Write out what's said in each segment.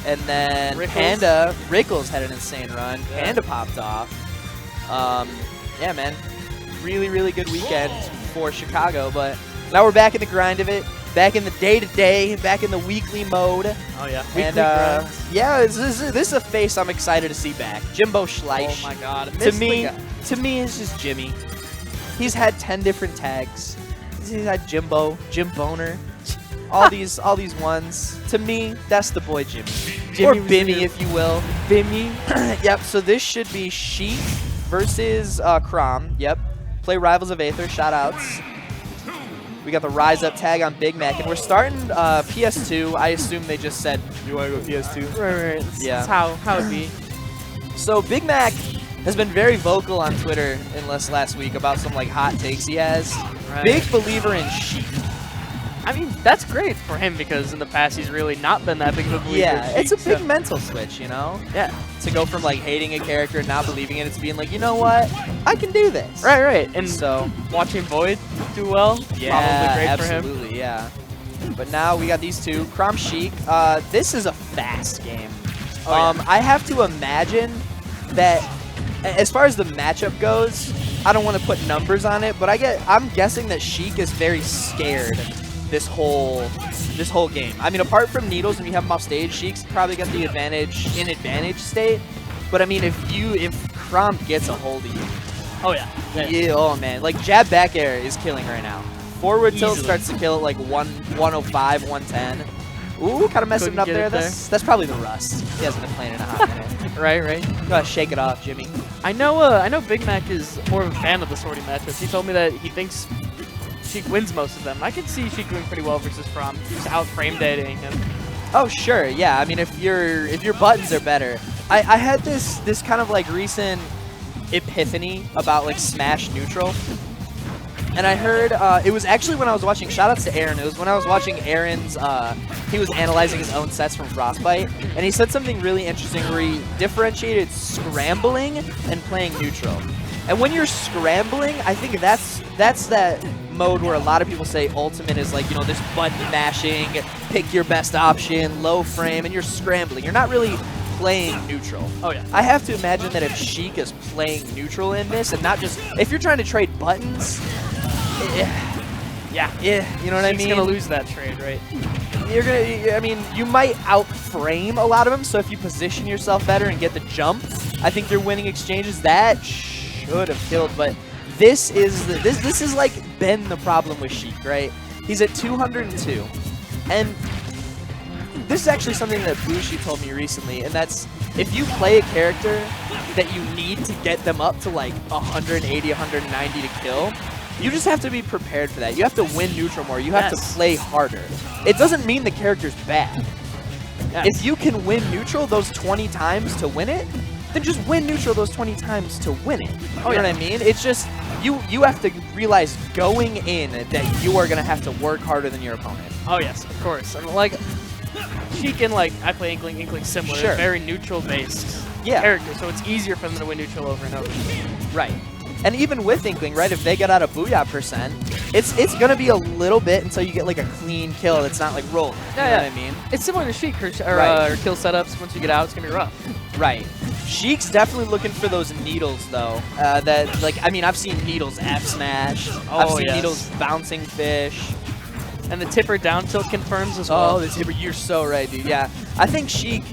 And then Rickles had an insane run. Yeah. Panda popped off. Yeah, man. Really, really good weekend for Chicago. But now we're back in the grind of it. Back in the day-to-day. Back in the weekly mode. Oh, yeah. And, yeah, this is a face I'm excited to see back. JimboShlice. Oh, my God. To me, it's just Jimmy. He's had 10 different tags. He's had Jimbo, Jim Boner. All these ones. To me, that's the boy Jimmy. Or Bimmy, if you will. Bimmy. Yep, so this should be Sheik versus Chrom. Yep. Play Rivals of Aether, shoutouts. We got the Rise Up tag on Big Mac, and we're starting PS2. I assume they just said, you want to go PS2? Right. Yeah. That's how it be. So Big Mac has been very vocal on Twitter in last week about some like hot takes he has. Right. Big believer in Sheik. I mean, that's great for him because in the past he's really not been that big of a believer. Yeah, in Sheik, it's a big mental switch, you know? Yeah. To go from like hating a character and not believing in it to being like, you know what? I can do this. Right. And so watching Void do well, yeah, probably great absolutely, for him. Yeah. But now we got these two. Chrom Sheik. This is a fast game. Oh, yeah. I have to imagine that as far as the matchup goes, I don't want to put numbers on it, but I'm guessing that Sheik is very scared this whole game. I mean, apart from Needles, when you have him off stage, Sheik's probably got the advantage state. But I mean, if Chrom gets a hold of you, oh yeah, oh man, like jab back air is killing right now. Forward tilt starts to kill at like 105, 110. Ooh, kind of messing up there. That's probably the rust. He hasn't been playing in a hot minute. Right. Gotta shake it off, Jimmy. I know Big Mac is more of a fan of the sortie matchups. He told me that he thinks Sheik wins most of them. I can see Sheik doing pretty well versus Chrom. He's out frame dating him. Oh sure, yeah. I mean, if your buttons are better. I had this kind of like recent epiphany about like smash neutral. And I heard, it was actually when I was watching, shoutouts to Aaron, it was when I was watching Aaron's, he was analyzing his own sets from Frostbite, and he said something really interesting where he differentiated scrambling and playing neutral. And when you're scrambling, I think that's that mode where a lot of people say ultimate is like, you know, this button mashing, pick your best option, low frame, and you're scrambling. You're not really playing neutral. Oh yeah. I have to imagine that if Sheik is playing neutral in this and not just, if you're trying to trade buttons, yeah, you know what I mean? He's gonna lose that trade, right? You're gonna, I mean, you might outframe a lot of them, so if you position yourself better and get the jump, I think you're winning exchanges. That should have killed, but this is like been the problem with Sheik, right? He's at 202, and this is actually something that Bushi told me recently, and that's if you play a character that you need to get them up to like 180, 190 to kill, you just have to be prepared for that. You have to win neutral more. You have to play harder. It doesn't mean the character's bad. Yes. If you can win neutral those 20 times to win it, then just win neutral those 20 times to win it. You know what I mean? It's just, you have to realize going in that you are going to have to work harder than your opponent. Oh yes, of course. I mean, like, Sheik and like, I play Inkling similar. Sure. Very neutral-based character, so it's easier for them to win neutral over and over. Right. And even with Inkling, right, if they get out of Booyah %, it's going to be a little bit until you get like a clean kill that's not like rolling. You know what I mean? It's similar to Sheik, or kill setups. Once you get out, it's going to be rough. Right. Sheik's definitely looking for those needles, though. That, like, I mean, I've seen needles F smash. I've seen needles bouncing fish. And the tipper down tilt confirms as well. Oh, the tipper, you're so right, dude. Yeah. I think Sheik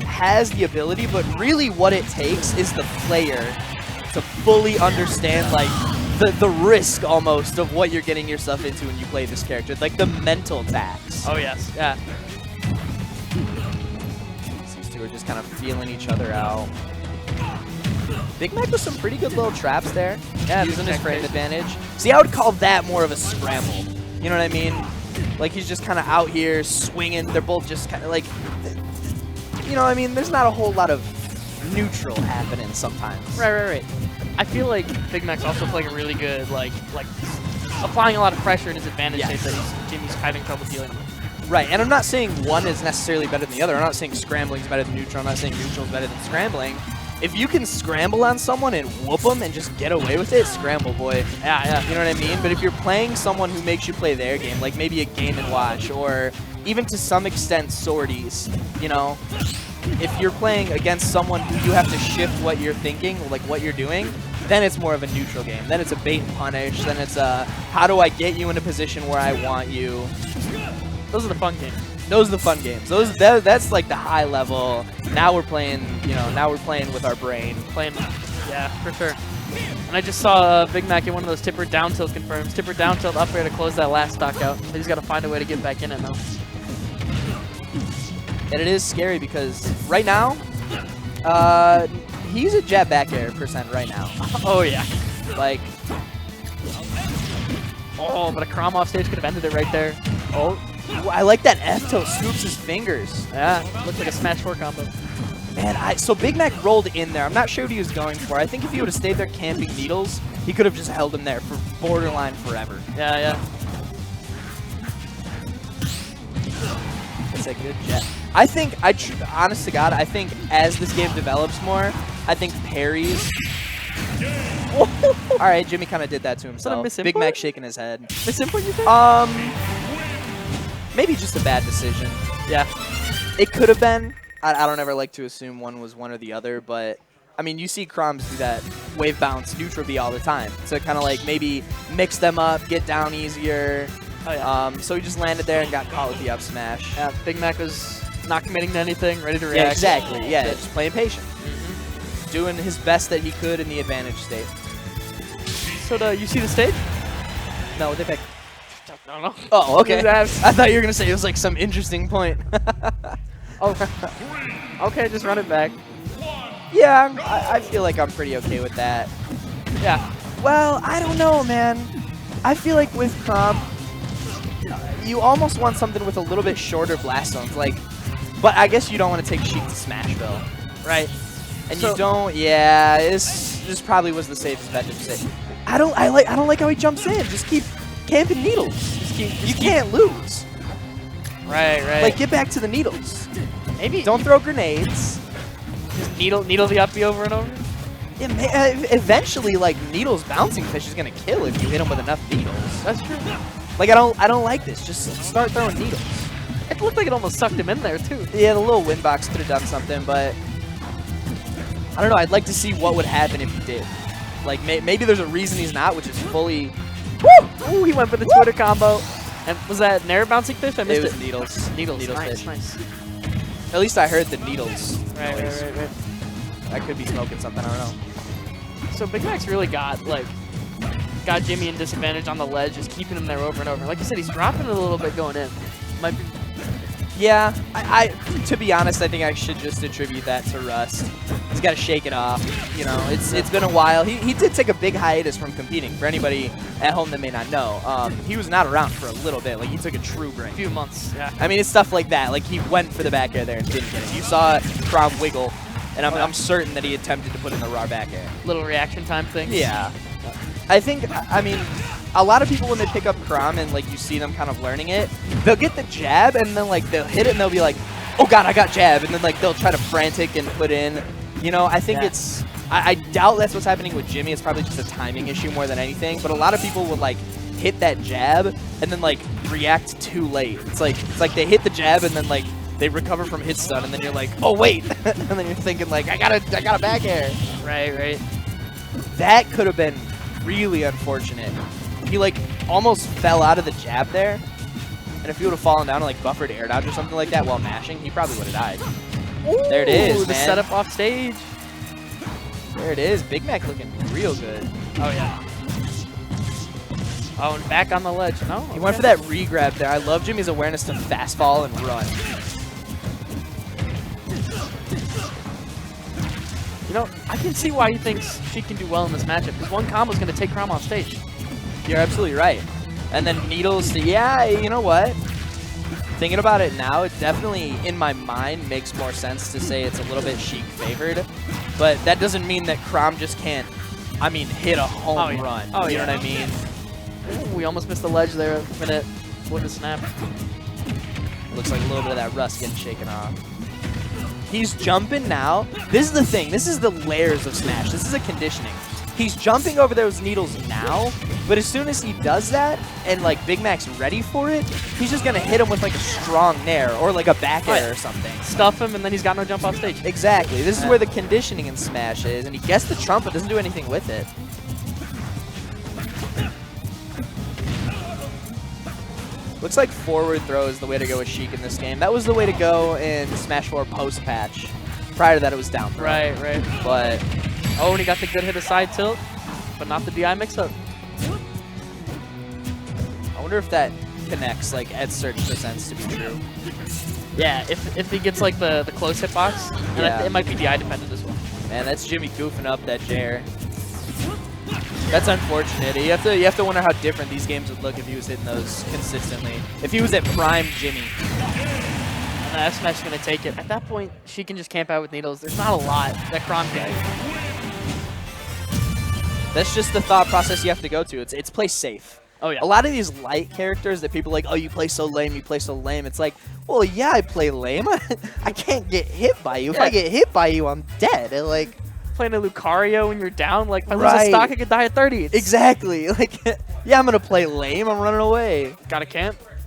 has the ability, but really what it takes is the player to fully understand, like, the risk almost of what you're getting yourself into when you play this character. Like, the mental tax. Oh, yes. Yeah. These two are just kind of feeling each other out. Big Mac with some pretty good little traps there. Yeah, using his frame advantage. See, I would call that more of a scramble. You know what I mean? Like, he's just kind of out here swinging. They're both just kind of like, you know what I mean? There's not a whole lot of neutral happening sometimes. Right. I feel like Big Mac's also playing a really good, like applying a lot of pressure in his advantage state that Jimmy's having trouble dealing with. Right, and I'm not saying one is necessarily better than the other. I'm not saying scrambling's better than neutral. I'm not saying neutral's better than scrambling. If you can scramble on someone and whoop them and just get away with it, scramble, boy. Yeah. You know what I mean? But if you're playing someone who makes you play their game, like maybe a Game & Watch, or even to some extent sorties, you know, if you're playing against someone who you have to shift what you're thinking, like what you're doing, then it's more of a neutral game. Then it's a bait and punish. Then it's a how do I get you in a position where I want you. Those are the fun games. Those are the fun games. That's like the high level. Now we're playing, you know, now we're playing with our brain. Yeah, for sure. And I just saw Big Mac in one of those tipper down tilt confirms. Tipper down tilt up air to close that last stock out. He's got to find a way to get back in it now. And it is scary because right now, he's a jab back air % right now. Oh, yeah. Like, oh, but a Chrom off stage could have ended it right there. Oh, I like that F-toe scoops his fingers. yeah. Looks like a smash 4 combo. Man, so Big Mac rolled in there. I'm not sure what he was going for. I think if he would have stayed there camping needles, he could have just held him there for borderline forever. Yeah, yeah. It's a good jet. I think, honest to God, I think as this game develops more, I think parries. All right, Jimmy kind of did that to himself. Big Mac shaking his head. Misinput, you think? Maybe just a bad decision. Yeah. It could have been. I don't ever like to assume one was one or the other, but I mean, you see Chroms do that wave bounce neutral B all the time. So kind of like maybe mix them up, get down easier. Oh, yeah. So he just landed there and got caught with the up smash. Yeah, Big Mac was not committing to anything, ready to react. Yeah, exactly. Yeah, just playing patient. Doing his best that he could in the advantage state. So you see the stage? No, they picked. I don't know. Oh, okay. I Yes. thought you were going to say it was like some interesting point. Oh, okay, just run it back. Yeah, I feel like I'm pretty okay with that. Yeah. Well, I don't know, man. I feel like with Chrom, you almost want something with a little bit shorter blast zones. Like, but I guess you don't want to take Sheik to Smashville, right? And So- you don't. Yeah, this probably was the safest bet to say. I don't like how he jumps in. Just keep camping needles. You can't lose. Right, right. Like, get back to the needles. maybe Don't throw grenades. just needle the uppy over and over. Yeah, eventually, like, Needle's bouncing fish is gonna kill if you hit him with enough needles. That's true. Like, I don't like this. Just start throwing needles. It looked like it almost sucked him in there too. Yeah, the little wind box could have done something, but I don't know. I'd like to see what would happen if he did. Like, maybe there's a reason he's not, which is fully. Woo! Ooh, he went for the Twitter combo. And was that an air bouncing fish? I missed It it. was needles. Needles. Nice, fish. nice. At least I heard the needles. Right, noise. right. I could be smoking something. I don't know. So Big Mac's really got Jimmy in disadvantage on the ledge, just keeping him there over and over. Like you said, he's dropping it a little bit going in. Might be. Yeah, to be honest, I think I should just attribute that to rust. He's got to shake it off. You know, it's been a while. He did take a big hiatus from competing. For anybody at home that may not know, he was not around for a little bit. Like, he took a true break. A few months, yeah. I mean, it's stuff like that. Like, he went for the back air there and didn't get it. You saw Chrom wiggle, and I'm certain that he attempted to put in the raw back air. Little reaction time thing. Yeah. I think, I mean, a lot of people when they pick up Chrom and, like, you see them kind of learning it, they'll get the jab and then, like, they'll hit it and they'll be like, oh, God, I got jab. And then, like, they'll try to frantic and put in. You know, I think it's, I doubt that's what's happening with Jimmy. It's probably just a timing issue more than anything. But a lot of people would, like, hit that jab and then, like, react too late. It's like they hit the jab and then, like, they recover from hit stun and then you're like, oh, wait. And then you're thinking, like, I got a back air. Right. That could have been really unfortunate. He, like, almost fell out of the jab there. And if he would have fallen down and, like, buffered air dodge or something like that while mashing, he probably would have died. Ooh, There it is, the man. setup off stage. There it is. Big Mac looking real good. Oh, yeah. Oh, and back on the ledge. No? He went for that re-grab there. I love Jimmy's awareness to fast fall and run. You know, I can see why he thinks she can do well in this matchup. Because one combo is going to take Chrom off stage. You're absolutely right. And then Needles, yeah, you know what? Thinking about it now, it definitely, in my mind, makes more sense to say it's a little bit Sheik favored. But that doesn't mean that Chrom just can't, I mean, hit a home run. Oh, you yeah. know what I mean? Ooh, we almost missed the ledge there a minute. With a snap. Looks like a little bit of that rust getting shaken off. He's jumping now. This is the thing. This is the layers of Smash. This is a conditioning. He's jumping over those needles now But as soon as he does that, and like Big Mac's ready for it, he's just gonna hit him with like a strong nair or like a back air or something. Stuff him, and then he's got no jump off stage. Exactly. This is where the conditioning in Smash is, and he gets the trump but doesn't do anything with it. Looks like forward throw is the way to go with Sheik in this game. That was the way to go in Smash 4 post-patch. Prior to that, it was down throw. Right. But Oh, and he got the good hit of side tilt, but not the DI mix-up. I wonder if that connects like at certain percents to be true. Yeah, if he gets like the close hitbox, and Yeah. it might be DI dependent as well. Man, that's Jimmy goofing up that Jair. That's unfortunate. You have to wonder how different these games would look if he was hitting those consistently. If he was at prime Jimmy. And the S Smash is gonna take it. At that point, she can just camp out with needles. There's not a lot that Chrom can do. That's just the thought process you have to go to. It's play safe. Oh yeah. A lot of these light characters that people are like, oh, you play so lame, you play so lame. It's like, well, yeah, I play lame. I can't get hit by you. If I get hit by you, I'm dead. And like, playing a Lucario when you're down, like if I lose a Right. stock, I could die at 30. exactly. Like, yeah, I'm gonna play lame. I'm running away. Gotta camp.